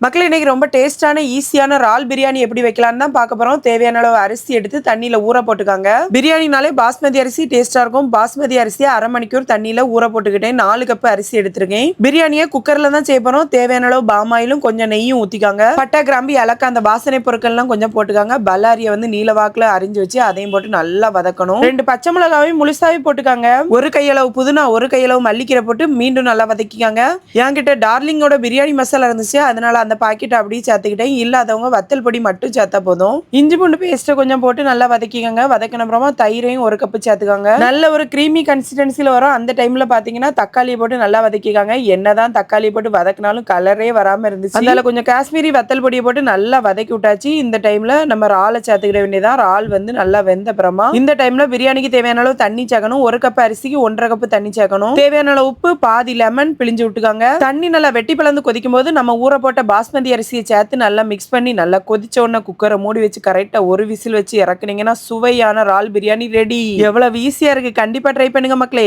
மக்களே இன்னைக்கு ரொம்ப டேஸ்டான ஈஸியான இறால் பிரியாணி எப்படி வைக்கலாம்னு தான் பார்க்க போறோம். தேவையான அளவு அரிசி எடுத்து தண்ணியில ஊற போட்டுக்காங்க. பிரியாணினாலே பாஸ்மதி அரிசி டேஸ்டா இருக்கும். பாஸ்மதி அரிசியை அரை மணிக்கூர் தண்ணியில ஊற போட்டுக்கிட்டேன். 4 கப் அரிசி எடுத்திருக்கேன். பிரியாணியை குக்கர்ல தான் செய்ய போறோம். தேவையான அளவு பாமாயிலும் கொஞ்சம் நெய்யும் ஊத்திக்காங்க. பட்டை கிராம்பு ஏலக்காய் அந்த வாசனை பொருட்கள்லாம் கொஞ்சம் போட்டுக்காங்க. பல்லாரியை வந்து நீல வாக்குல அரிஞ்சு வச்சு அதையும் போட்டு நல்லா வதக்கணும். 2 பச்சை மிளகாவையும் முழுசாவே போட்டுக்காங்க. ஒரு கையளவு புதினா, ஒரு கையளவு மல்லிக்கீரை போட்டு மீண்டும் நல்லா வதக்கிக்காங்க. என்கிட்ட டார்லிங்கோட பிரியாணி மசாலா இருந்துச்சு, அதனால அந்த பாக்கெட் அப்படியே சேர்த்துக்கிட்டேன். இல்லாதவங்க வத்தல் பொடி மட்டும் சேர்த்தா போதும். இஞ்சி பூண்டு பேஸ்ட்டை கொஞ்சம் போட்டு நல்லா வதக்கிக்கங்க. வதக்கின அப்புறமா தயிரையும் 1 கப் சேர்த்துக்காங்க. நல்ல ஒரு கிரீமி கன்சிஸ்டன்சில வரும். அந்த டைம்ல பாத்தீங்கன்னா தக்காளியை போட்டு நல்லா வதக்கிக்காங்க. என்னதான் தக்காளி போட்டு வதக்கினாலும் கலரே வராம இருந்துச்சு. அதனால கொஞ்சம் காஷ்மீரி வத்தல் பொடியை போட்டு நல்லா வதக்கி விட்டாச்சு. இந்த டைம்ல நம்ம இறாலை சேர்த்துக்கிட வேண்டியதான். இறால் வந்து நல்லா வெந்த அப்புறமா இந்த டைம்ல பிரியாணிக்கு தேவையான அளவு தண்ணி சேர்க்கணும். 1 கப் அரிசிக்கு 1.5 கப் தண்ணி சேர்க்கணும். தேவையான அளவு உப்பு, பாதி லெமன் பிழிஞ்சு விட்டுக்காங்க. தண்ணி நல்லா வெட்டி பிளந்து கொதிக்கும் போது நம்ம ஊற போட்ட பாஸ்மதி அரிசியை சேர்த்து நல்லா மிக்ஸ் பண்ணி நல்லா கொதிச்ச உடனே குக்கரை மூடி வச்சு கரெக்டா ஒரு விசில் வச்சு இறக்குனீங்கன்னா சுவையான இறால் பிரியாணி ரெடி. எவ்வளவு ஈஸியா இருக்கு, கண்டிப்பா ட்ரை பண்ணுங்க மக்களே.